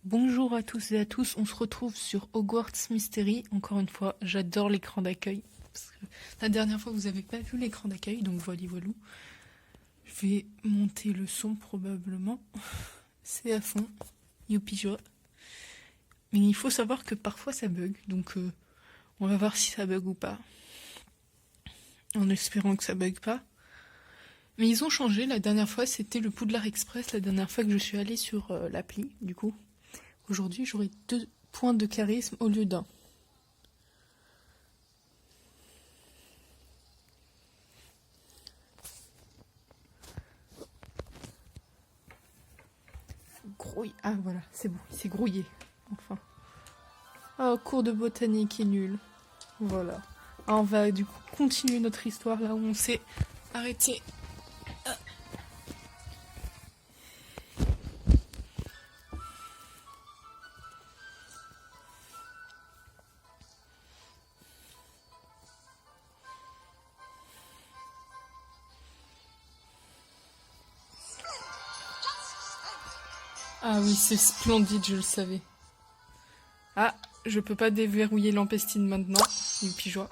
Bonjour à tous et à tous, on se retrouve sur Hogwarts Mystery. Encore une fois, j'adore l'écran d'accueil. Parce que la dernière fois, vous n'avez pas vu l'écran d'accueil, donc voilà, voilou. Je vais monter le son probablement. C'est à fond, youpi joie. Mais il faut savoir que parfois ça bug, donc on va voir si ça bug ou pas. En espérant que ça bug pas. Mais ils ont changé, la dernière fois c'était le Poudlard Express, la dernière fois que je suis allée sur l'appli, du coup. Aujourd'hui, j'aurai 2 points de charisme au lieu d'un. Grouille. Ah voilà, c'est bon, il s'est grouillé. Enfin. Ah, cours de botanique est nul. Voilà. Ah, on va du coup continuer notre histoire là où on s'est arrêté. Ah oui, c'est splendide, je le savais. Ah, je peux pas déverrouiller l'empestine maintenant. Youpi joie.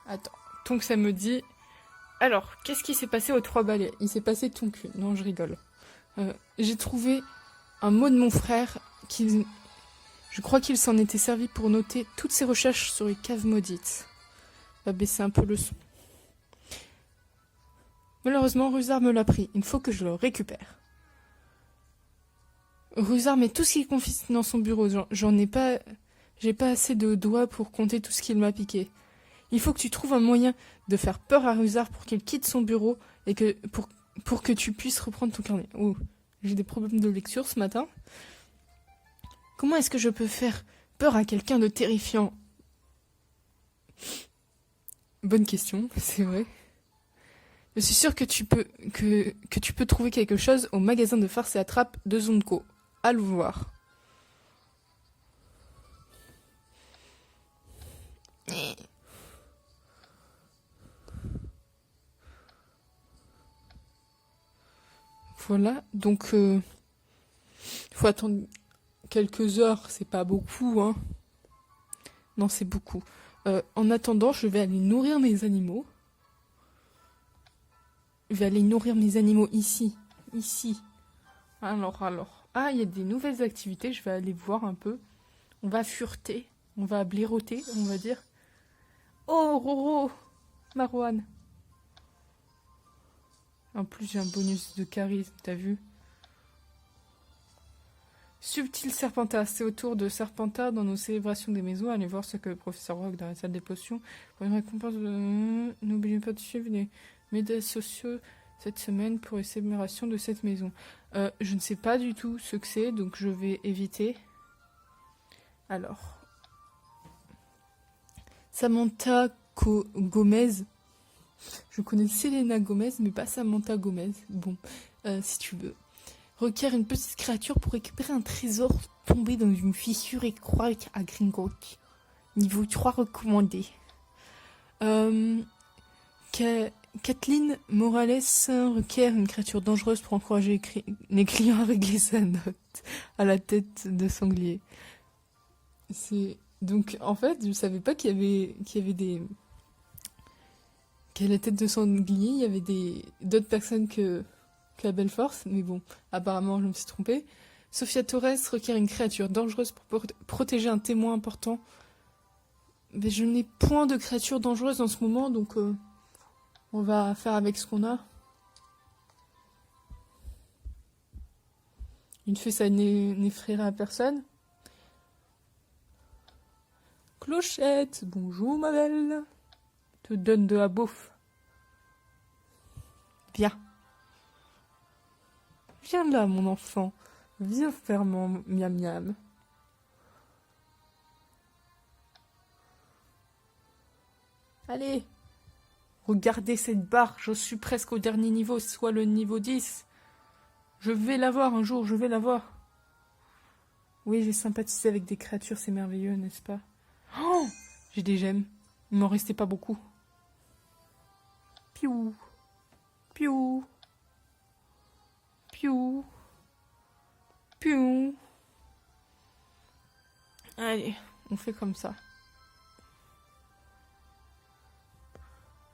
Attends, donc ça me dit... Alors, qu'est-ce qui s'est passé aux 3 balais? Il s'est passé ton cul. Non, je rigole. J'ai trouvé un mot de mon frère qui... Je crois qu'il s'en était servi pour noter toutes ses recherches sur les caves maudites. On va baisser un peu le son. Malheureusement, Rusard me l'a pris. Il faut que je le récupère. Rusard met tout ce qu'il confie dans son bureau. J'en ai pas... J'ai pas assez de doigts pour compter tout ce qu'il m'a piqué. Il faut que tu trouves un moyen de faire peur à Rusard pour qu'il quitte son bureau et que pour que tu puisses reprendre ton carnet. Oh, j'ai des problèmes de lecture ce matin. Comment est-ce que je peux faire peur à quelqu'un de terrifiant? Bonne question, c'est vrai. Je suis sûre que tu peux trouver quelque chose au magasin de farce et attrape de Zonko. À le voir. Voilà, donc faut attendre quelques heures, c'est pas beaucoup, hein. Non, c'est beaucoup. En attendant, je vais aller nourrir mes animaux. Je vais aller nourrir mes animaux ici. Ici. Alors. Ah, il y a des nouvelles activités, je vais aller voir un peu. On va fureter, on va blaireauter, on va dire. Oh, Roro, Marouane. En plus, j'ai un bonus de charisme, t'as vu? Subtil Serpentard, c'est au tour de Serpentard dans nos célébrations des maisons. Allez voir ce que le professeur Rogue dans la salle des potions. Pour une récompense de... N'oubliez pas de suivre les médias sociaux cette semaine pour les célébrations de cette maison. Je ne sais pas du tout ce que c'est, donc je vais éviter. Alors. Samantha Gomez. Je connais Selena Gomez, mais pas Samantha Gomez. Bon, si tu veux. Requiert une petite créature pour récupérer un trésor tombé dans une fissure et croire à Gringotts. Niveau 3 recommandé. Kathleen Morales requiert une créature dangereuse pour encourager les clients à régler sa note à la tête de sanglier. C'est... Donc, en fait, je savais pas qu'il y avait des... qu'à la tête de sanglier, il y avait d'autres personnes que la belle force, mais bon, apparemment je me suis trompée. Sophia Torres requiert une créature dangereuse pour protéger un témoin important. Mais je n'ai point de créature dangereuse en ce moment, donc on va faire avec ce qu'on a. Une fée, ça n'effraiera personne. Clochette, bonjour ma belle. Te donne de la bouffe. Viens. Viens là, mon enfant. Viens faire mon miam miam. Allez. Regardez cette barre, je suis presque au dernier niveau, soit le niveau 10. Je vais l'avoir un jour, je vais l'avoir. Oui, j'ai sympathisé avec des créatures, c'est merveilleux, n'est-ce pas? Oh, j'ai des gemmes. Il m'en restait pas beaucoup. Piou. Piou. Piou. Allez, on fait comme ça.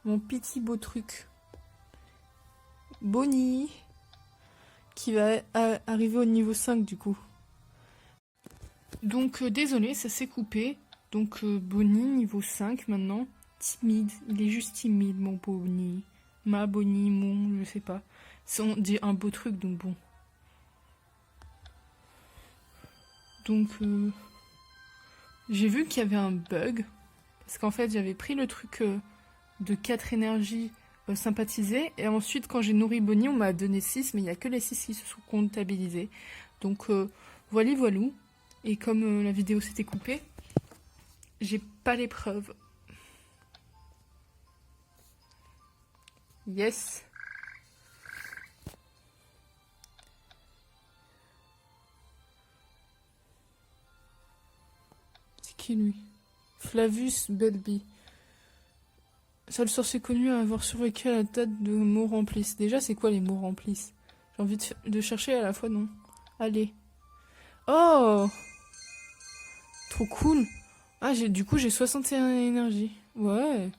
Mon petit beau truc. Bonnie. Qui va arriver au niveau 5 du coup. Donc désolé, ça s'est coupé. Donc Bonnie, niveau 5 maintenant. Timide, il est juste timide mon Bonnie. Ma Bonnie, mon, je sais pas. On dit un beau truc donc bon. Donc j'ai vu qu'il y avait un bug. Parce qu'en fait j'avais pris le truc de 4 énergies sympathisées. Et ensuite quand j'ai nourri Bonnie on m'a donné 6. Mais il n'y a que les 6 qui se sont comptabilisés. Donc voilà voilou. Et comme la vidéo s'était coupée, j'ai pas les preuves. Yes. C'est qui lui? Flavius Belby. Seul sorcier connu à avoir survécu à la tête de mots remplissent. Déjà, c'est quoi les mots remplissent? J'ai envie de chercher à la fois, non? Allez. Oh! Trop cool. Ah, du coup, j'ai 61 énergie. Ouais,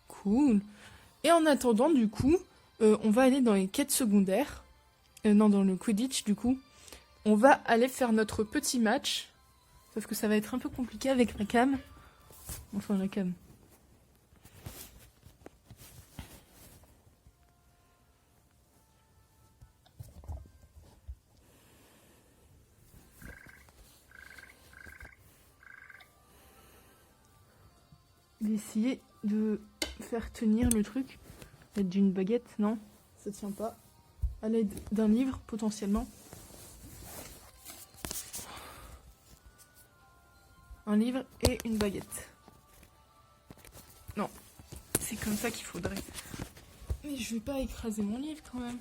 cool. Et en attendant, du coup, on va aller dans les quêtes secondaires. Non, dans le Quidditch, du coup. On va aller faire notre petit match. Sauf que ça va être un peu compliqué avec la cam. Enfin, la cam. D'essayer de faire tenir le truc. L'aide d'une baguette, non, ça tient pas. À l'aide d'un livre, potentiellement. Un livre et une baguette. Non, c'est comme ça qu'il faudrait. Mais je vais pas écraser mon livre quand même.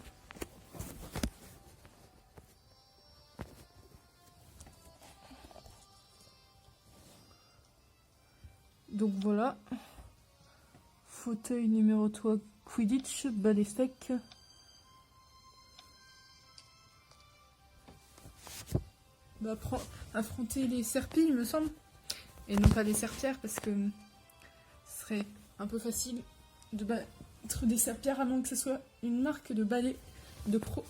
Donc voilà. Fauteuil numéro 3, Quidditch, balai sec. Bah, affronter les serpilles, il me semble. Et non pas les serpillères, parce que ce serait un peu facile de battre des serpillères à moins que ce soit une marque de balai de pro.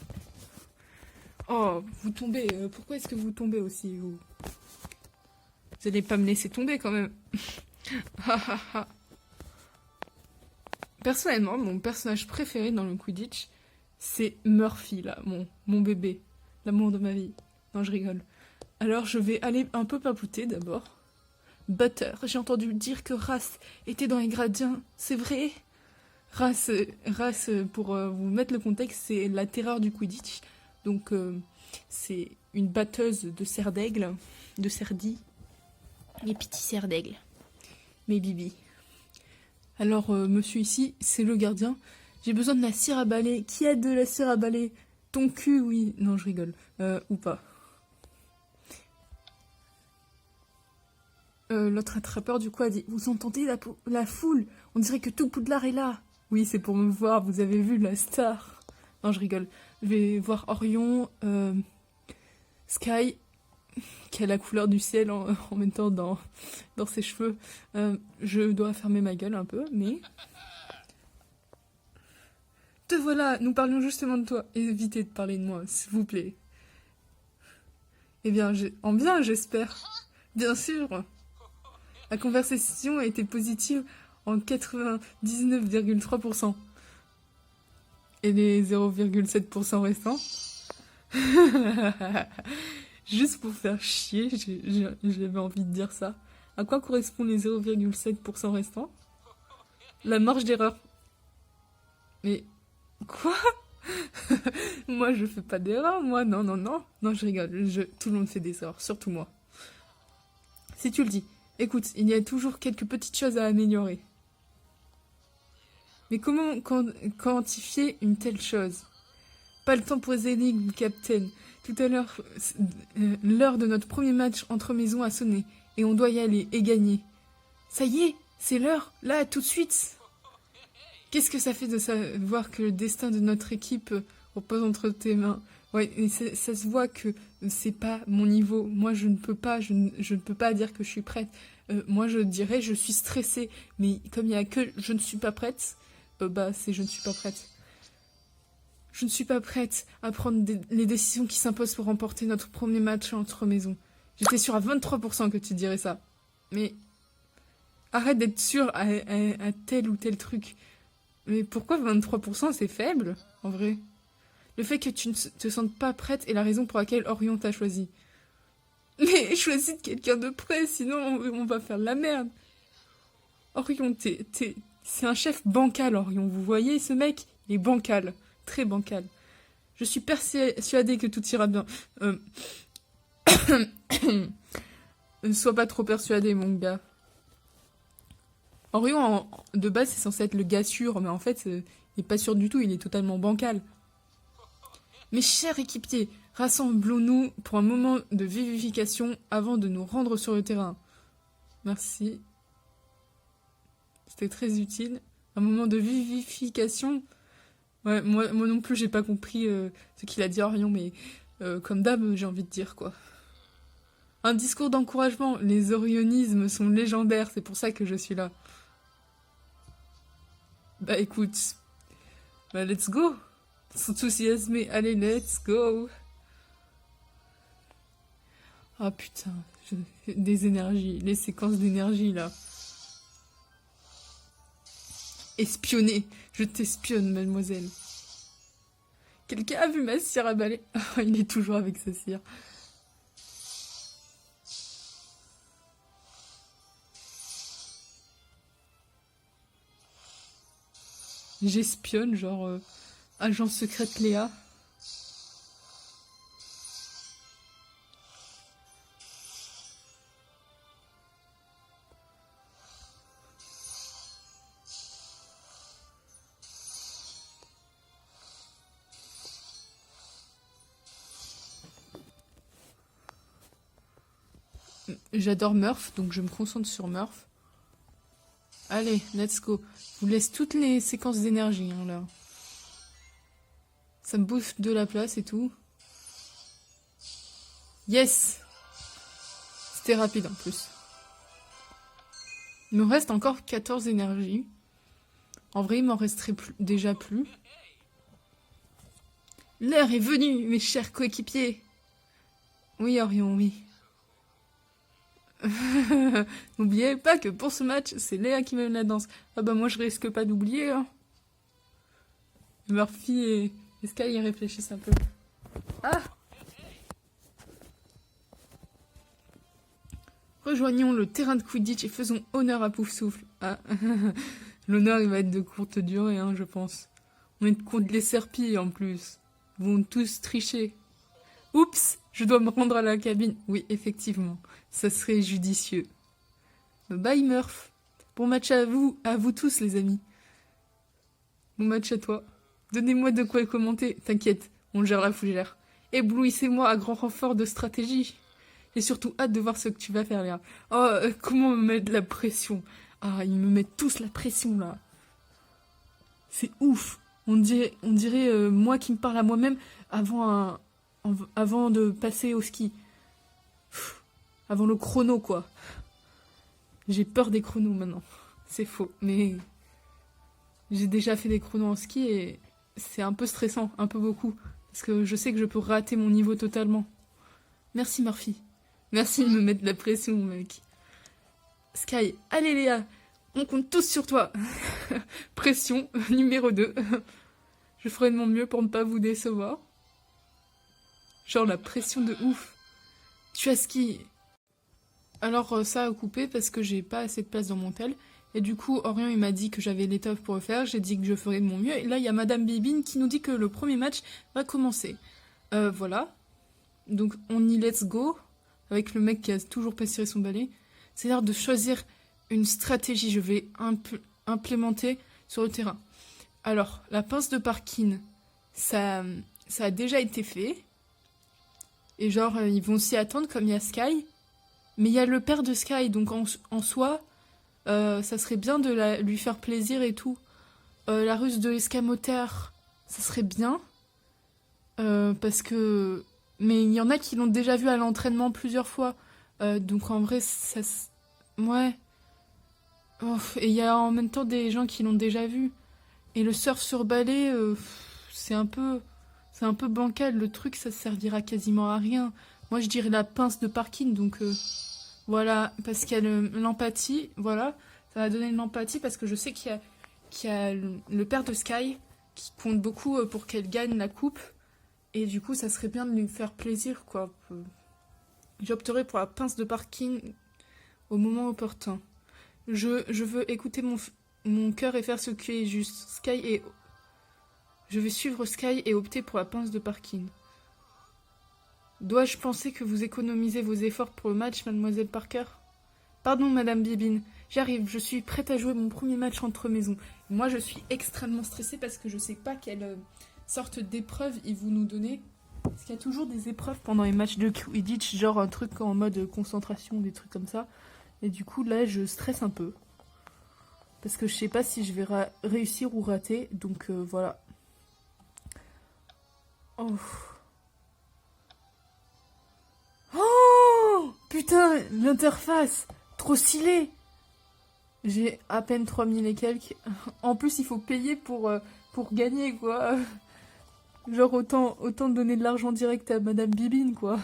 Oh, vous tombez. Pourquoi est-ce que vous tombez aussi, vous? Vous allez pas me laisser tomber quand même. Personnellement, mon personnage préféré dans le Quidditch, c'est Murphy, là, mon bébé. L'amour de ma vie. Non, je rigole. Alors, je vais aller un peu papoter d'abord. Butter, j'ai entendu dire que Ras était dans les gradins. C'est vrai? Ras, pour vous mettre le contexte, c'est la terreur du Quidditch. Donc, c'est une batteuse de cerfs d'aigle, de cerfs-dits. Les petits cerfs d'aigle. Mes bibis. Alors, monsieur ici, c'est le gardien. J'ai besoin de la cire à balai. Qui a de la cire à balai? Ton cul, oui. Non, je rigole. Ou pas. L'autre attrapeur, du coup, a dit « Vous entendez la foule? On dirait que tout Poudlard est là. » Oui, c'est pour me voir. Vous avez vu la star. Non, je rigole. Je vais voir Orion, Sky, qui a la couleur du ciel en mettant dans ses cheveux. Je dois fermer ma gueule un peu, mais... Te voilà, nous parlions justement de toi. Évitez de parler de moi, s'il vous plaît. Eh bien, en bien, j'espère. Bien sûr. La conversation a été positive en 99,3%. Et les 0,7% restants? Juste pour faire chier, j'avais envie de dire ça. À quoi correspondent les 0,7% restants? La marge d'erreur. Mais quoi? Moi, je fais pas d'erreur, moi. Non, non, non. Non, je rigole. Tout le monde fait des erreurs, surtout moi. Si tu le dis. Écoute, il y a toujours quelques petites choses à améliorer. Mais comment quantifier une telle chose? Pas le temps pour les énigmes, Captain. Tout à l'heure, l'heure de notre premier match entre maisons a sonné. Et on doit y aller et gagner. Ça y est, c'est l'heure, là, tout de suite. Qu'est-ce que ça fait de savoir que le destin de notre équipe repose entre tes mains? Ouais, et ça se voit que c'est pas mon niveau. Moi, je ne peux pas, je ne peux pas dire que je suis prête. Moi, je dirais, je suis stressée. Mais comme il y a que je ne suis pas prête, c'est je ne suis pas prête. Je ne suis pas prête à prendre les décisions qui s'imposent pour remporter notre premier match entre maisons. J'étais sûre à 23% que tu dirais ça. Mais arrête d'être sûre à tel ou tel truc. Mais pourquoi 23%, c'est faible, en vrai? Le fait que tu ne te sentes pas prête est la raison pour laquelle Orion t'a choisi. Mais choisis quelqu'un de près, sinon on va faire de la merde. Orion, c'est un chef bancal, Orion. Vous voyez, ce mec, il est bancal. Très bancal. Je suis persuadée que tout ira bien. Ne sois pas trop persuadé, mon gars. Orion, de base, c'est censé être le gars sûr, mais en fait, il n'est pas sûr du tout, il est totalement bancal. Mes chers équipiers, rassemblons-nous pour un moment de vivification avant de nous rendre sur le terrain. Merci. C'était très utile. Un moment de vivification. Ouais, moi non plus, j'ai pas compris ce qu'il a dit Orion, mais comme d'hab, j'ai envie de dire, quoi. Un discours d'encouragement. Les orionismes sont légendaires, c'est pour ça que je suis là. Bah écoute, let's go. S'enthousiasmer, allez, let's go. Ah putain, des énergies, les séquences d'énergie là. Espionner, je t'espionne, mademoiselle. Quelqu'un a vu ma cire à balai? Il est toujours avec sa cire. J'espionne, genre agent secrète Léa. J'adore Murph, donc je me concentre sur Murph. Allez, let's go. Je vous laisse toutes les séquences d'énergie, hein, là. Ça me bouffe de la place et tout. Yes! C'était rapide en plus. Il me reste encore 14 énergies. En vrai, il m'en resterait déjà plus. L'heure est venue, mes chers coéquipiers. Oui, Orion, oui. N'oubliez pas que pour ce match, c'est Léa qui mène la danse. Ah bah moi, je risque pas d'oublier. Hein. Murphy et Sky, ils réfléchissent un peu. Ah! Rejoignons le terrain de Quidditch et faisons honneur à Poufsouffle. Ah, l'honneur, il va être de courte durée, hein, je pense. On est contre les serpilles, en plus. Ils vont tous tricher. Oups, je dois me rendre à la cabine. Oui, effectivement, ça serait judicieux. Bye, Murph. Bon match à vous tous, les amis. Bon match à toi. Donnez-moi de quoi commenter. T'inquiète, on gère la fougère. Éblouissez-moi à grand renfort de stratégie. J'ai surtout hâte de voir ce que tu vas faire, Léa. Oh, comment me mettre de la pression. Ah, ils me mettent tous la pression, là. C'est ouf. On dirait moi qui me parle à moi-même avant de passer au ski. Avant le chrono, quoi. J'ai peur des chronos, maintenant. C'est faux, mais... J'ai déjà fait des chronos en ski et c'est un peu stressant, un peu beaucoup. Parce que je sais que je peux rater mon niveau totalement. Merci, Murphy. Merci de me mettre de la pression, mec. Sky, allez Léa, on compte tous sur toi. Pression numéro 2. Je ferai de mon mieux pour ne pas vous décevoir. Genre la pression de ouf. Tu as ski. Alors ça a coupé parce que j'ai pas assez de place dans mon tel. Et du coup, Orion il m'a dit que j'avais l'étoffe pour le faire. J'ai dit que je ferais de mon mieux. Et là, il y a Madame Bibine qui nous dit que le premier match va commencer. Voilà. Donc on y let's go. Avec le mec qui a toujours pas tiré son balai. C'est l'heure de choisir une stratégie. Je vais implémenter sur le terrain. Alors, la pince de Parkin, ça a déjà été fait. Et genre, ils vont s'y attendre comme il y a Sky. Mais il y a le père de Sky, donc en soi, ça serait bien de lui faire plaisir et tout. La ruse de l'escamoteur, ça serait bien. Parce que... Mais il y en a qui l'ont déjà vu à l'entraînement plusieurs fois. Donc en vrai, ouais. Oh, et il y a en même temps des gens qui l'ont déjà vu. Et le surf sur balai, c'est un peu... C'est un peu bancal. Le truc, ça servira quasiment à rien. Moi, je dirais la pince de parking. Donc voilà, parce qu'il y a l'empathie. Voilà, ça va donner de l'empathie parce que je sais qu'il y a le père de Sky qui compte beaucoup pour qu'elle gagne la coupe. Et du coup, ça serait bien de lui faire plaisir, quoi. J'opterai pour la pince de parking au moment opportun. Je veux écouter mon cœur et faire ce qui est juste. Je vais suivre Sky et opter pour la pince de parking. Dois-je penser que vous économisez vos efforts pour le match, mademoiselle Parker? Pardon, madame Bibine. J'arrive, je suis prête à jouer mon premier match entre maisons. Moi, je suis extrêmement stressée parce que je sais pas quelle sorte d'épreuve ils vont nous donner. Parce qu'il y a toujours des épreuves pendant les matchs de Quidditch, genre un truc en mode concentration, des trucs comme ça. Et du coup, là, je stresse un peu. Parce que je sais pas si je vais réussir ou rater. Donc, voilà. Oh. Oh putain, l'interface. Trop stylé. J'ai à peine 3000 et quelques. En plus, il faut payer pour gagner, quoi. Genre, autant donner de l'argent direct à Madame Bibine, quoi.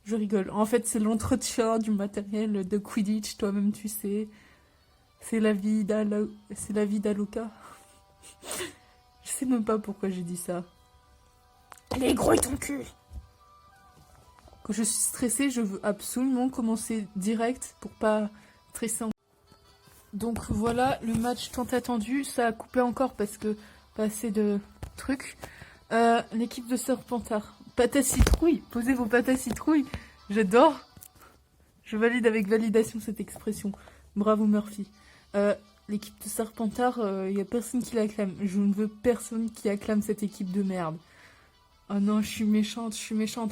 Je rigole. En fait, c'est l'entretien du matériel de Quidditch, toi-même tu sais. C'est la vie d'Aloca. Je sais même pas pourquoi j'ai dit ça. Allez, grouille ton cul. Quand je suis stressée, je veux absolument commencer direct pour pas stresser. Donc voilà, le match tant attendu. Ça a coupé encore parce que pas assez de trucs. L'équipe de Serpentard. Pâte à citrouille. Posez vos pâtes à citrouille. J'adore. Je valide avec validation cette expression. Bravo Murphy. L'équipe de Serpentard, il n'y a personne qui l'acclame. Je ne veux personne qui acclame cette équipe de merde. Oh non, je suis méchante.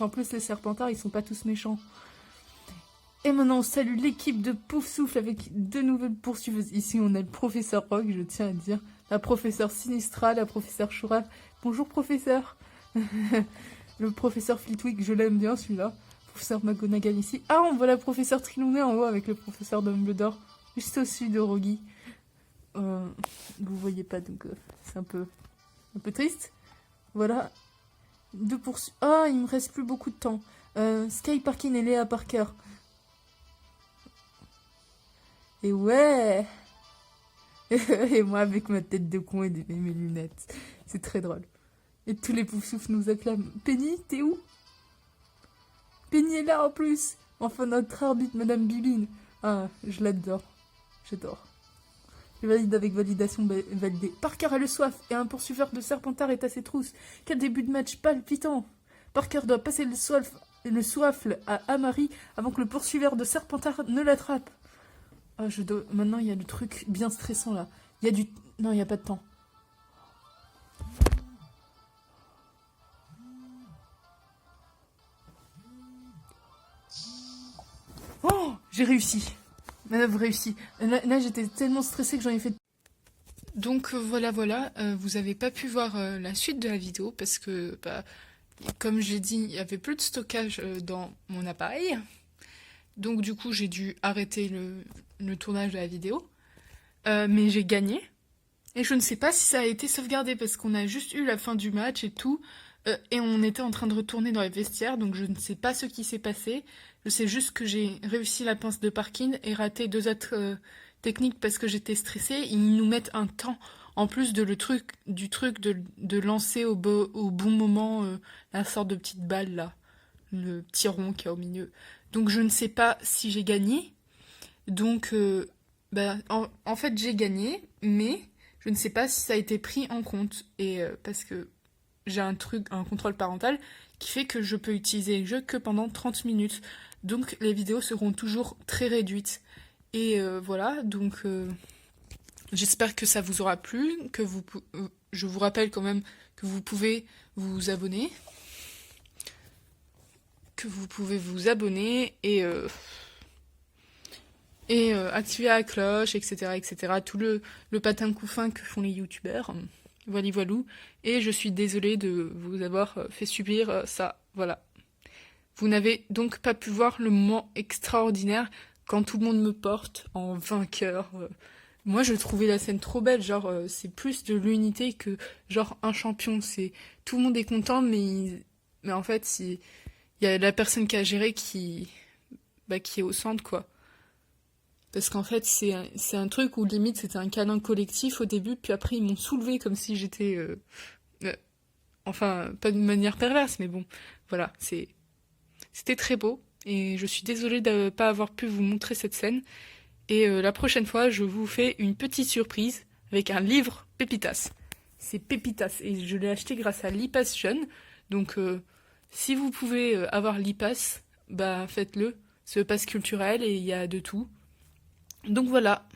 En plus, les Serpentards, ils sont pas tous méchants. Et maintenant, on salue l'équipe de Pouf Souffle avec 2 nouvelles poursuiveuses. Ici, on a le professeur Rogue, je tiens à dire. La professeure Sinistra, la professeure Chouraf. Bonjour, professeur. Le professeur Flitwick, je l'aime bien, celui-là. Professeur McGonagall ici. Ah, on voit la professeure Trelawney en haut avec le professeur Dumbledore. Juste au-dessus de Rogy. Vous voyez pas, donc c'est un peu triste. Voilà. Ah, il me reste plus beaucoup de temps. Sky Parkin et Léa Parker. Et ouais. Et moi avec ma tête de con et mes lunettes. C'est très drôle. Et tous les poufs-souffles nous acclament. Penny, t'es où? Penny est là en plus. Enfin notre arbitre, Madame Bibine. Ah, je l'adore. J'adore. Je valide avec validation validée. Parker a le soif et un poursuiveur de Serpentard est à ses trousses. Quel début de match palpitant. Parker doit passer le soifle à Amari avant que le poursuiveur de Serpentard ne l'attrape. Ah, maintenant, il y a le truc bien stressant, là. Non, il n'y a pas de temps. Oh, j'ai réussi. Manœuvre réussie. Là, j'étais tellement stressée que j'en ai fait... Donc, voilà. Vous avez pas pu voir la suite de la vidéo parce que, comme j'ai dit, il y avait plus de stockage dans mon appareil. Donc, du coup, j'ai dû arrêter le tournage de la vidéo. Mais j'ai gagné. Et je ne sais pas si ça a été sauvegardé parce qu'on a juste eu la fin du match et tout. Et on était en train de retourner dans les vestiaires. Donc je ne sais pas ce qui s'est passé. Je sais juste que j'ai réussi la pince de parking et raté 2 autres techniques parce que j'étais stressée. Ils nous mettent un temps en plus du truc de lancer au bon moment la sorte de petite balle là. Le petit rond qu'il y a au milieu. Donc je ne sais pas si j'ai gagné. Donc en fait j'ai gagné, mais je ne sais pas si ça a été pris en compte. Et parce que j'ai un contrôle parental qui fait que je peux utiliser le jeu que pendant 30 minutes. Donc les vidéos seront toujours très réduites. Et voilà, donc j'espère que ça vous aura plu, je vous rappelle quand même que vous pouvez vous abonner. Et et activer la cloche, etc., etc. Tout le patin couffin que font les youtubeurs. Voilà, voilou. Et je suis désolée de vous avoir fait subir ça. Voilà. Vous n'avez donc pas pu voir le moment extraordinaire quand tout le monde me porte en vainqueur. Moi, je trouvais la scène trop belle. Genre, c'est plus de l'unité que genre un champion. C'est tout le monde est content, mais en fait, il y a la personne qui a géré qui est au centre, quoi. Parce qu'en fait, c'est un truc où limite c'était un câlin collectif au début, puis après ils m'ont soulevé comme si j'étais. Euh, enfin, pas de manière perverse, mais bon, voilà, c'était très beau. Et je suis désolée de ne pas avoir pu vous montrer cette scène. Et la prochaine fois, je vous fais une petite surprise avec un livre Pépitas. C'est Pépitas, et je l'ai acheté grâce à l'IPAS Jeune. Donc, si vous pouvez avoir l'IPAS, bah faites-le. C'est le pass culturel et il y a de tout. Donc voilà.